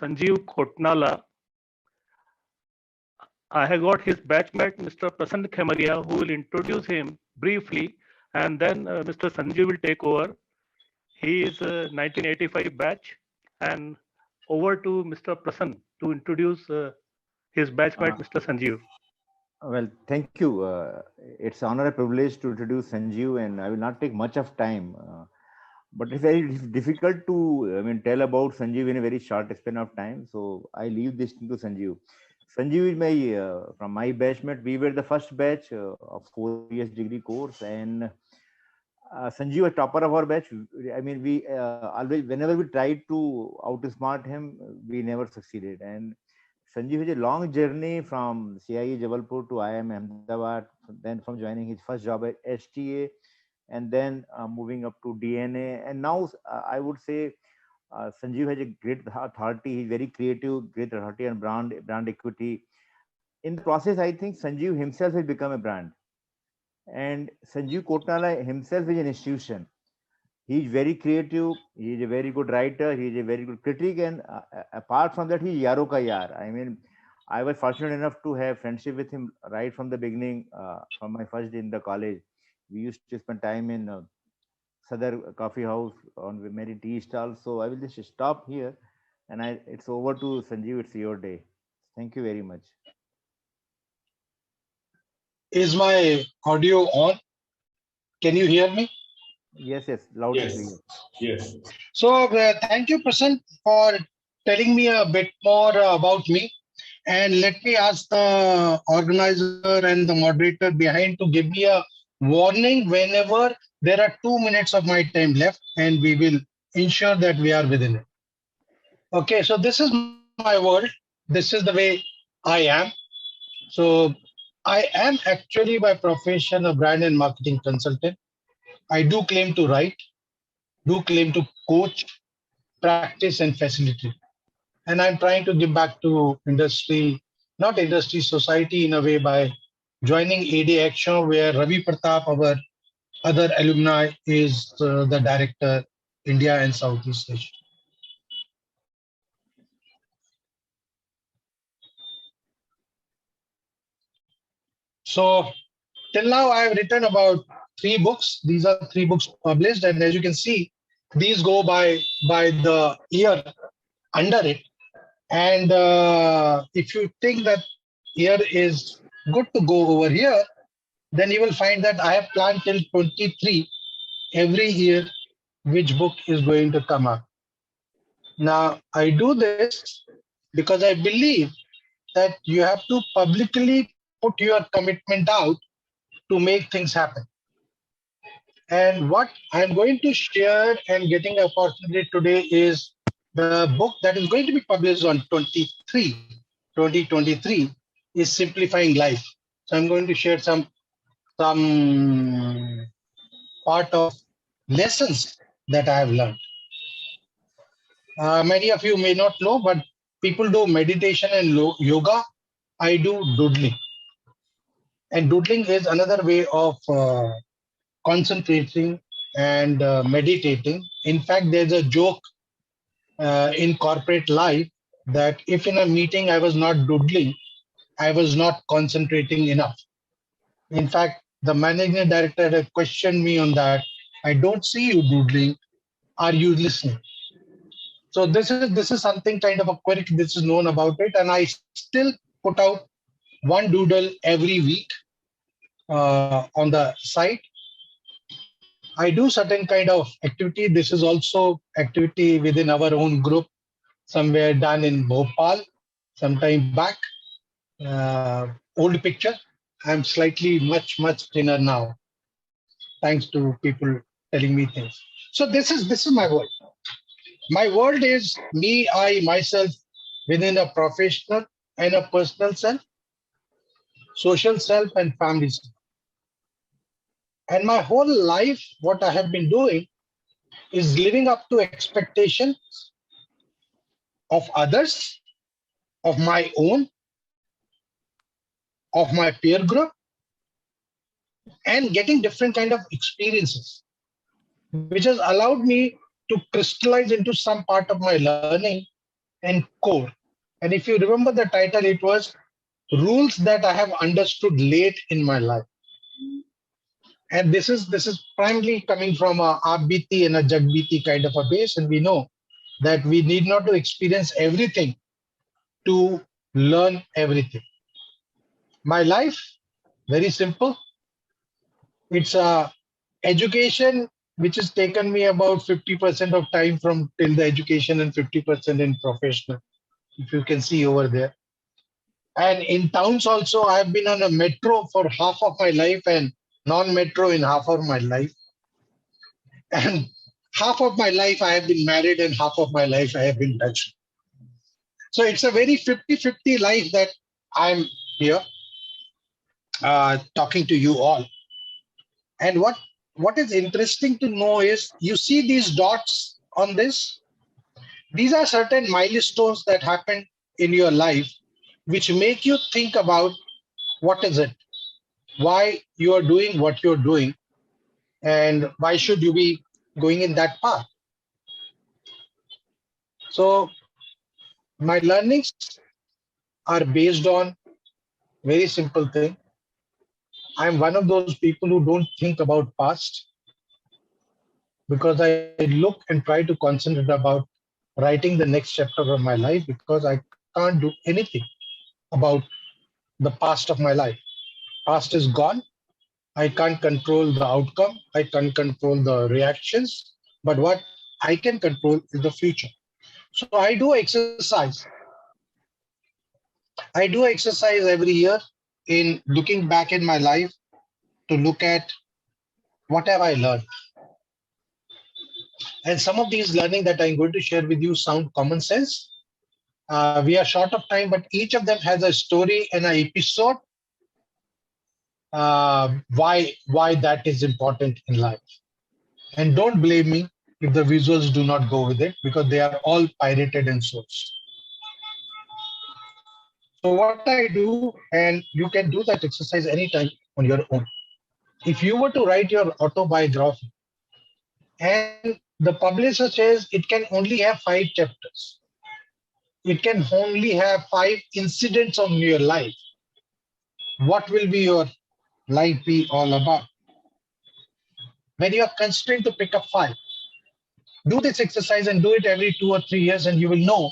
Sanjeev Skotnala. I have got his batchmate, Mr. Prasanna Khemaria, who will introduce him briefly, and then Mr. Sanjeev will take over. He is a 1985 batch, and over to Mr. Prasanna to introduce his batchmate, Mr. Sanjeev. Well, thank you. It's an honor and privilege to introduce Sanjeev, and I will not take much of time. But it's very difficult to tell about Sanjeev in a very short span of time. So I leave this to Sanjeev. Sanjeev is my from my batchmate. We were the first batch of 4 years degree course, and Sanjeev was topper of our batch. We always, whenever we tried to outsmart him, we never succeeded. And Sanjeev has a long journey from CIE Jabalpur to IIM Ahmedabad, then from joining his first job at STA, and then moving up to DNA. And now I would say Sanjeev has a great authority. He's very creative, great authority and brand equity. In the process, I think Sanjeev himself has become a brand. And Sanjeev Skotnala himself is an institution. He is very creative. He is a very good writer. He is a very good critic. And apart from that, he is Yaro Ka Yar. I was fortunate enough to have friendship with him right from the beginning, from my first day in the college. We used to spend time in Sadar Coffee House on many tea stalls. So I will just stop here, and it's over to Sanjeev. It's your day. Thank you very much. Is my audio on? Can you hear me? Yes, loud and clear. Yes. So thank you, Prasanna, for telling me a bit more about me. And let me ask the organizer and the moderator behind to give me a warning whenever there are 2 minutes of my time left, and we will ensure that we are within it. Okay, so this is my world. This is the way I am. So I am actually by profession a brand and marketing consultant. I do claim to write, do claim to coach, practice and facilitate. And I'm trying to give back to industry, not industry, society in a way by joining AD Action, where Ravi Pratap, our other alumni, is the director, India and Southeast Asia. So till now, I have written about 3 books. These are 3 books published. And as you can see, these go by the year under it. And if you think that year is good to go over here, then you will find that I have planned till 23 every year which book is going to come up. Now, I do this because I believe that you have to publicly put your commitment out to make things happen. And what I'm going to share and getting an opportunity today is the book that is going to be published on 2023 is Simplifying Life. So I'm going to share some part of lessons that I have learned. Many of you may not know, but people do meditation and yoga. I do doodling. And doodling is another way of concentrating and meditating. In fact, there's a joke in corporate life that if in a meeting I was not doodling, I was not concentrating enough. In fact, the managing director had questioned me on that. I don't see you doodling. Are you listening? So this is something kind of a quirk. This is known about it, and I still put out one doodle every week on the site. I do certain kind of activity. This is also activity within our own group, somewhere done in Bhopal, some time back. Old picture. I'm slightly much thinner now, thanks to people telling me things. So this is my world. My world is me, I, myself, within a professional and a personal self, social self, and family self. And my whole life, what I have been doing is living up to expectations of others, of my own, of my peer group, and getting different kind of experiences, which has allowed me to crystallize into some part of my learning and core. And if you remember the title, it was Rules That I Have Understood Late in My Life. And this is primarily coming from a Abiti and a Jagbiti kind of a base. And we know that we need not to experience everything to learn everything. My life, very simple. It's a education which has taken me about 50% of time from till the education and 50% in professional, if you can see over there. And in towns also, I've been on a metro for half of my life and non-metro in half of my life. And half of my life I have been married and half of my life I have been Dutch. So it's a very 50-50 life that I'm here talking to you all. And what is interesting to know is you see these dots on this. These are certain milestones that happen in your life which make you think about what is it, why you are doing what you're doing, and why should you be going in that path. So my learnings are based on very simple thing. I'm one of those people who don't think about past because I look and try to concentrate about writing the next chapter of my life because I can't do anything about the past of my life. Past is gone. I can't control the outcome. I can't control the reactions. But what I can control is the future. So I do exercise. I do exercise every year in looking back in my life to look at what have I learned. And some of these learning that I'm going to share with you sound common sense. We are short of time, but each of them has a story and an episode. Why that is important in life. And don't blame me if the visuals do not go with it because they are all pirated and sourced. So what I do, and you can do that exercise anytime on your own. If you were to write your autobiography and the publisher says it can only have 5 chapters, it can only have 5 incidents of your life, what will be your life be all about? When you are constrained to pick up 5, do this exercise and do it every 2 or 3 years and you will know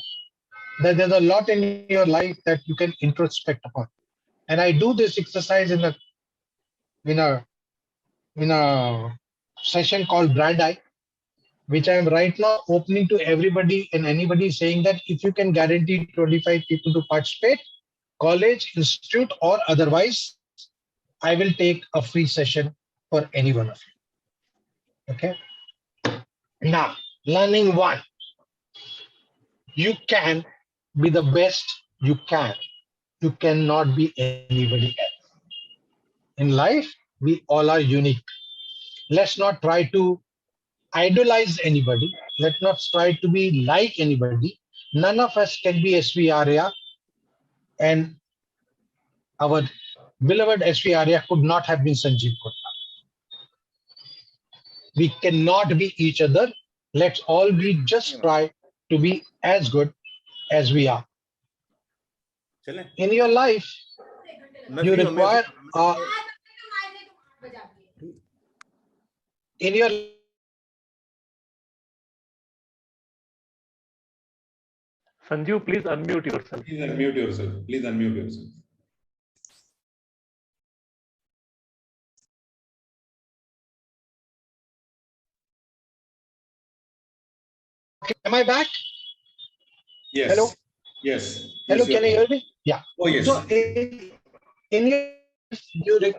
that there's a lot in your life that you can introspect upon. And I do this exercise in a session called Brand Eye, which I am right now opening to everybody and anybody, saying that if you can guarantee 25 people to participate, college, institute, or otherwise, I will take a free session for any one of you. Okay. Now, learning 1. You can be the best you can. You cannot be anybody else. In life, we all are unique. Let's not try to idolize anybody. Let's not try to be like anybody. None of us can be SV ARYA, and our beloved SV ARYA could not have been Sanjeev Kotla. We cannot be each other. Let's all be just try to be as good as we are. In your life, you require in your Sanju, please unmute yourself. Please unmute yourself. Please unmute yourself. Am I back? Yes. Hello? Yes. Hello, Yes, can you hear me? Yeah. Oh, yes. So in your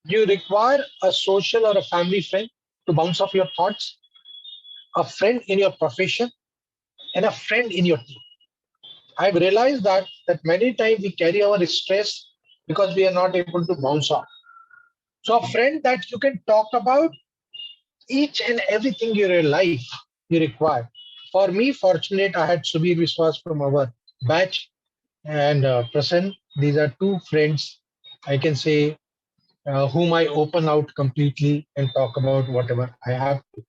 you require a social or a family friend to bounce off your thoughts, a friend in your profession, and a friend in your team. I've realized that many times we carry our stress because we are not able to bounce off. So a friend that you can talk about each and everything in your life you require. For me, fortunate, I had Subir Viswas from our batch and Prasann. These are 2 friends, I can say, whom I open out completely and talk about whatever I have to.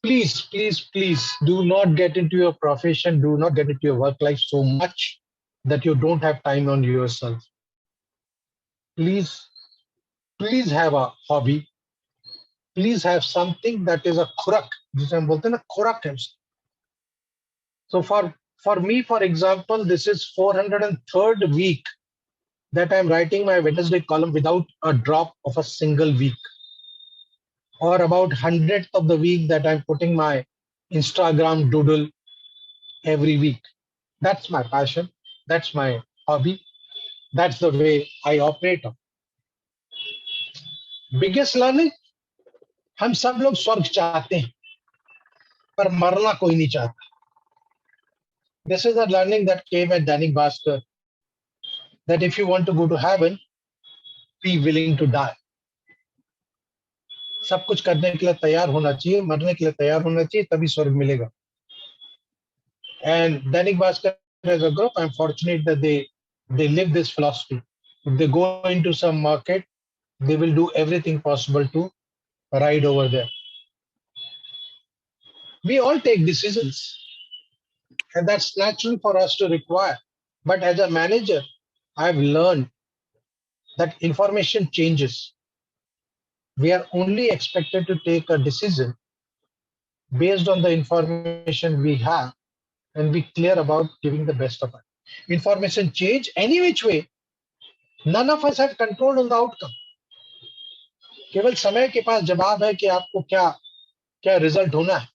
Please, please, please do not get into your profession, do not get into your work life so much that you don't have time on yourself. Please, please have a hobby. Please have something that is a खुराक, जिसे हम बोलते हैं ना खुराक है. So for me, for example, this is 403rd week that I'm writing my Wednesday column without a drop of a single week. Or about 100th of the week that I'm putting my Instagram doodle every week. That's my passion. That's my hobby. That's the way I operate. Biggest learning, हम सब लोग स्वर्ग चाहते हैं, पर मरना कोई नहीं चाहता. This is a learning that came at Dainik Bhaskar, that if you want to go to heaven, be willing to die. सब कुछ करने के लिए तैयार होना चाहिए, मरने के लिए तैयार होना चाहिए, तभी स्वर्ग मिलेगा. And Dainik Bhaskar as a group, I'm fortunate that they live this philosophy. If they go into some market, they will do everything possible to ride over there. We all take decisions, and that's natural for us to require. But as a manager, I've learned that information changes. We are only expected to take a decision based on the information we have and be clear about giving the best of it. Information change any which way. None of us have control on the outcome. केवल समय के पास जवाब है कि आपको क्या result होना है.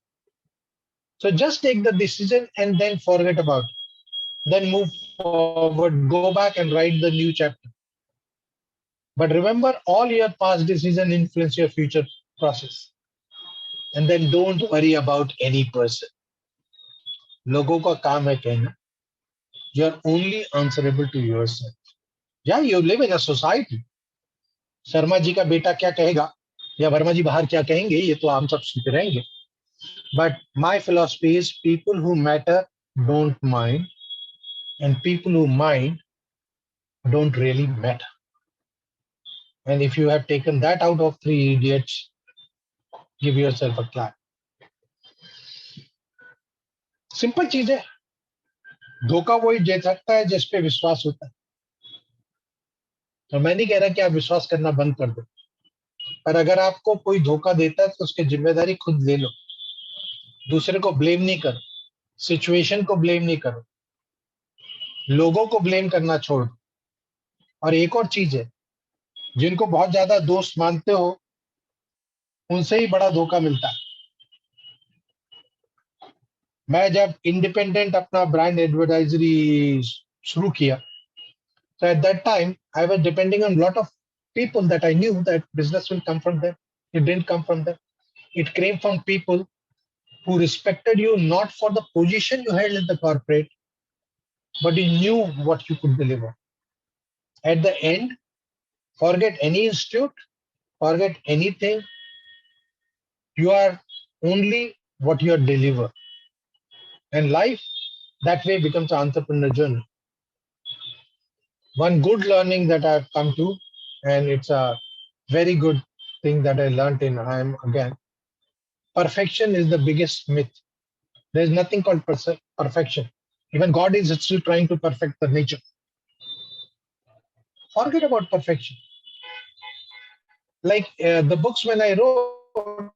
So just take the decision and then forget about it. Then move forward, go back and write the new chapter. But remember, all your past decisions influence your future process. And then don't worry about any person. लोगों का काम है कहना. You're only answerable to yourself. Yeah, you live in a society. Sharma ji का बेटा क्या कहेगा या वर्मा जी बाहर क्या कहेंगे, ये तो हम सब सुनते रहेंगे. But my philosophy is people who matter don't mind, and people who mind don't really matter. And if you have taken that out of Three Idiots, give yourself a clap. Simple चीज है. धोखा वही दे सकता है जिस पे विश्वास होता है. तो मैं नहीं कह रहा कि आप विश्वास करना बंद कर दो, पर अगर आपको कोई धोखा देता है तो उसकी जिम्मेदारी खुद ले लो. दूसरे को ब्लेम नहीं करो, सिचुएशन को ब्लेम नहीं करो, लोगों को ब्लेम करना छोड़ दो. और एक और चीज है, जिनको बहुत ज्यादा दोस्त मानते हो उनसे ही बड़ा धोखा मिलता है. मैं जब इंडिपेंडेंट अपना ब्रांड एडवर्टाइजरी शुरू किया, so at that time I was depending on a lot of people that I knew that business will come from them. It didn't come from them. It came from people who respected you not for the position you held in the corporate, but you knew what you could deliver. At the end, forget any institute, forget anything. You are only what you deliver. And life that way becomes an entrepreneur journey. One good learning that I've come to, and it's a very good thing that I learned in IIM again. Perfection is the biggest myth. There's nothing called perfection. Even God is still trying to perfect the nature. Forget about perfection. Like the books when I wrote,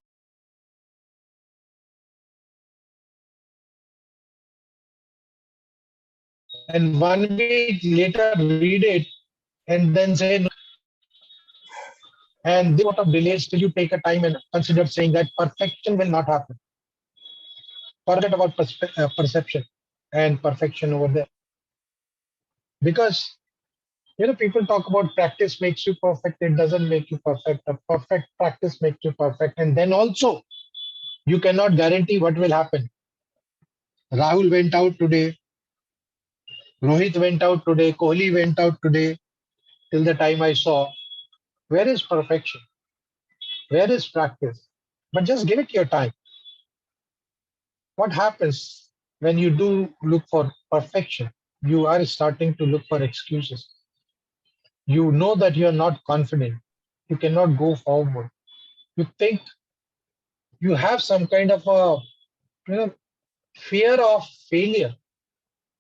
and 1 week later read it and then say no. And this sort of delays till you take a time and consider saying that perfection will not happen. Forget about perception and perfection over there. Because people talk about practice makes you perfect. It doesn't make you perfect. A perfect practice makes you perfect. And then also, you cannot guarantee what will happen. Rahul went out today. Rohit went out today. Kohli went out today. Till the time I saw, where is perfection? Where is practice? But just give it your time. What happens when you do look for perfection? You are starting to look for excuses. You know that you are not confident. You cannot go forward. You think you have some kind of a fear of failure,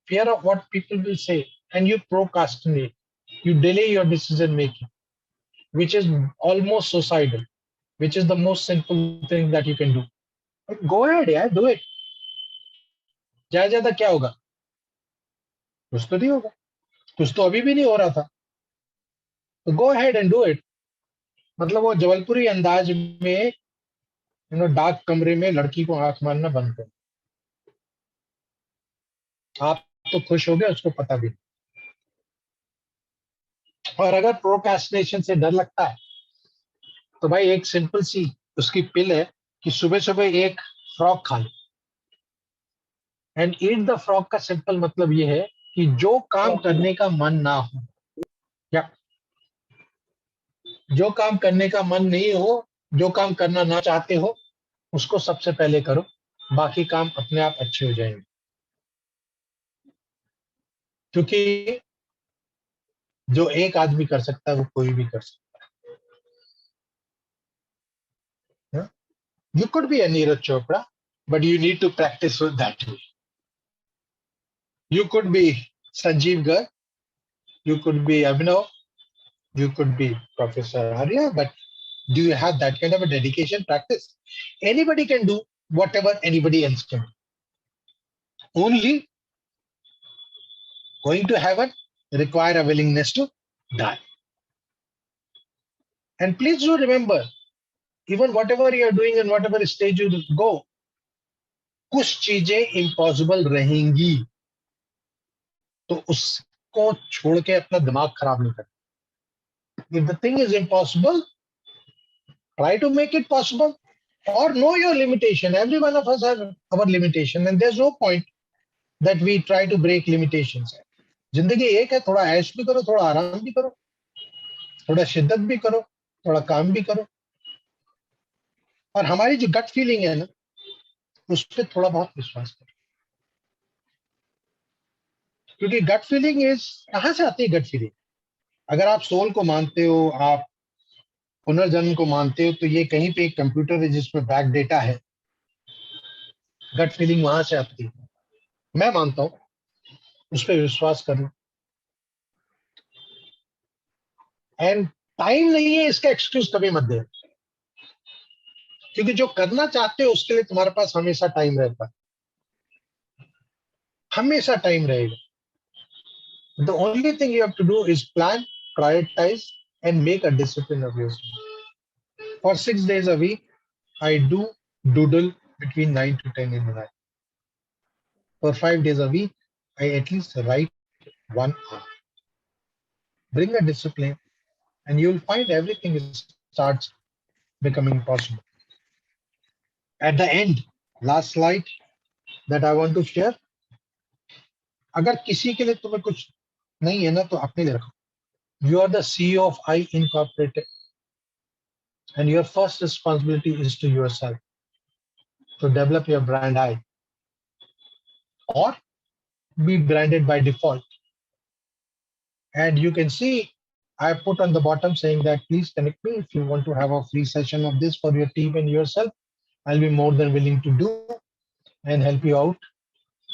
fear of what people will say, and you procrastinate. You delay your decision making, which is almost suicidal, which is the most simple thing that you can do. But go ahead, yeah, do it. ज्यादा क्या होगा? कुछ तो नहीं होगा, कुछ तो अभी भी नहीं हो रहा था. तो go ahead and do it. मतलब वो जबलपुरी अंदाज में डार्क कमरे में लड़की को आंख मारना बंद कर. आप तो खुश हो गए, उसको पता भी. और अगर प्रोक्रेस्टिनेशन से डर लगता है तो भाई एक सिंपल सी उसकी पिल है कि सुबह सुबह एक फ्रॉग खा ले. एंड ईट द फ्रॉग का सिंपल मतलब ये है कि जो काम करने का मन ना हो, या जो काम करने का मन नहीं हो, जो काम करना ना चाहते हो, उसको सबसे पहले करो. बाकी काम अपने आप अच्छे हो जाएंगे. क्योंकि जो एक आदमी कर सकता है वो कोई भी कर सकता है. You could be a Neeraj Chopra, but you need to practice with that way. You could be Sanjeev Garg, you could be Abhinav, you could be Professor ARYA, but do you have that kind of a dedication practice? Anybody can do whatever anybody else can do. Only going to heaven require a willingness to die. And please do remember, even whatever you are doing and whatever stage you go, कुछ चीजें impossible रहेंगी, तो उसको छोड़ के अपना दिमाग खराब नहीं करना. If the thing is impossible, try to make it possible, or know your limitation. Every one of us has our limitation, and there's no point that we try to break limitations. जिंदगी एक है, थोड़ा ऐश भी करो, थोड़ा आराम भी करो, थोड़ा शिद्दत भी करो, थोड़ा काम भी करो. और हमारी जो गट फीलिंग है ना, उस पर थोड़ा बहुत विश्वास करो. क्योंकि गट फीलिंग इज, कहां से आती है गट फीलिंग? अगर आप सोल को मानते हो, आप पुनर्जन्म को मानते हो, तो ये कहीं पे एक कंप्यूटर है जिसमें बैक डेटा है. गट फीलिंग वहां से आती है. मैं मानता हूं, उस पर विश्वास करना. एंड टाइम नहीं है इसका एक्सक्यूज कभी मत दे, क्योंकि जो करना चाहते हो उसके लिए तुम्हारे पास हमेशा टाइम रहता है. हमेशा टाइम रहेगा. The only thing you have to do is plan, prioritize, and make a discipline of yourself. For 6 days a week, I do doodle between 9 to 10 in the night. For 5 days a week, I at least write 1 hour. Bring a discipline, and you'll find everything starts becoming possible. At the end, last slide that I want to share. अगर किसी के लिए तुम्हें कुछ नहीं है ना, तो अपने लिए रखो. You are the CEO of I Incorporated, and your first responsibility is to yourself to develop your brand I, or be branded by default. And you can see I put on the bottom saying that please connect me if you want to have a free session of this for your team and yourself. I'll be more than willing to do and help you out.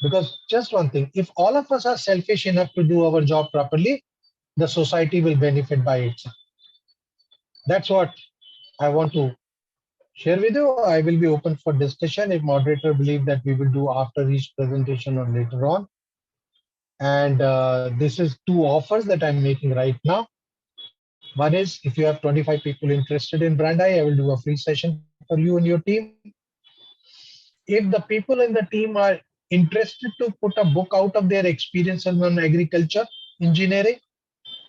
Because just one thing, if all of us are selfish enough to do our job properly, the society will benefit by itself. That's what I want to share with you. I will be open for discussion if moderator believe that we will do after each presentation or later on. And this is 2 offers that I'm making right now. One is, if you have 25 people interested in brand I will do a free session for you and your team. If the people in the team are interested to put a book out of their experience on agriculture, engineering,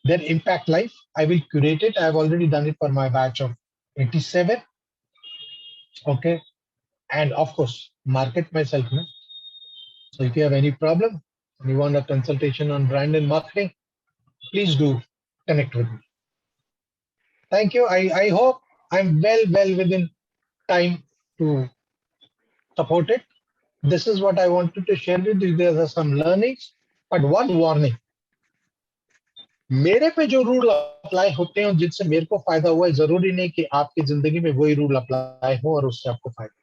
their impact life, I will curate it. I've already done it for my batch of 87. Okay. And of course, market myself. No? So if you have any problem and you want a consultation on brand and marketing, please do connect with me. Thank you. I hope I'm well within time to support it. This is what I wanted to share with you. There are some learnings, but one warning. मेरे पे जो rule apply होते हैं जिनसे मेरे को फायदा हुआ है, जरूरी नहीं कि आपकी जिंदगी में वही रूल अप्लाई हो और उससे आपको फायदा.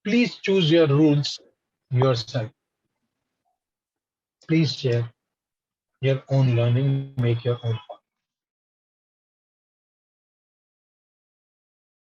please choose your rules yourself. Please share your own learning, make your own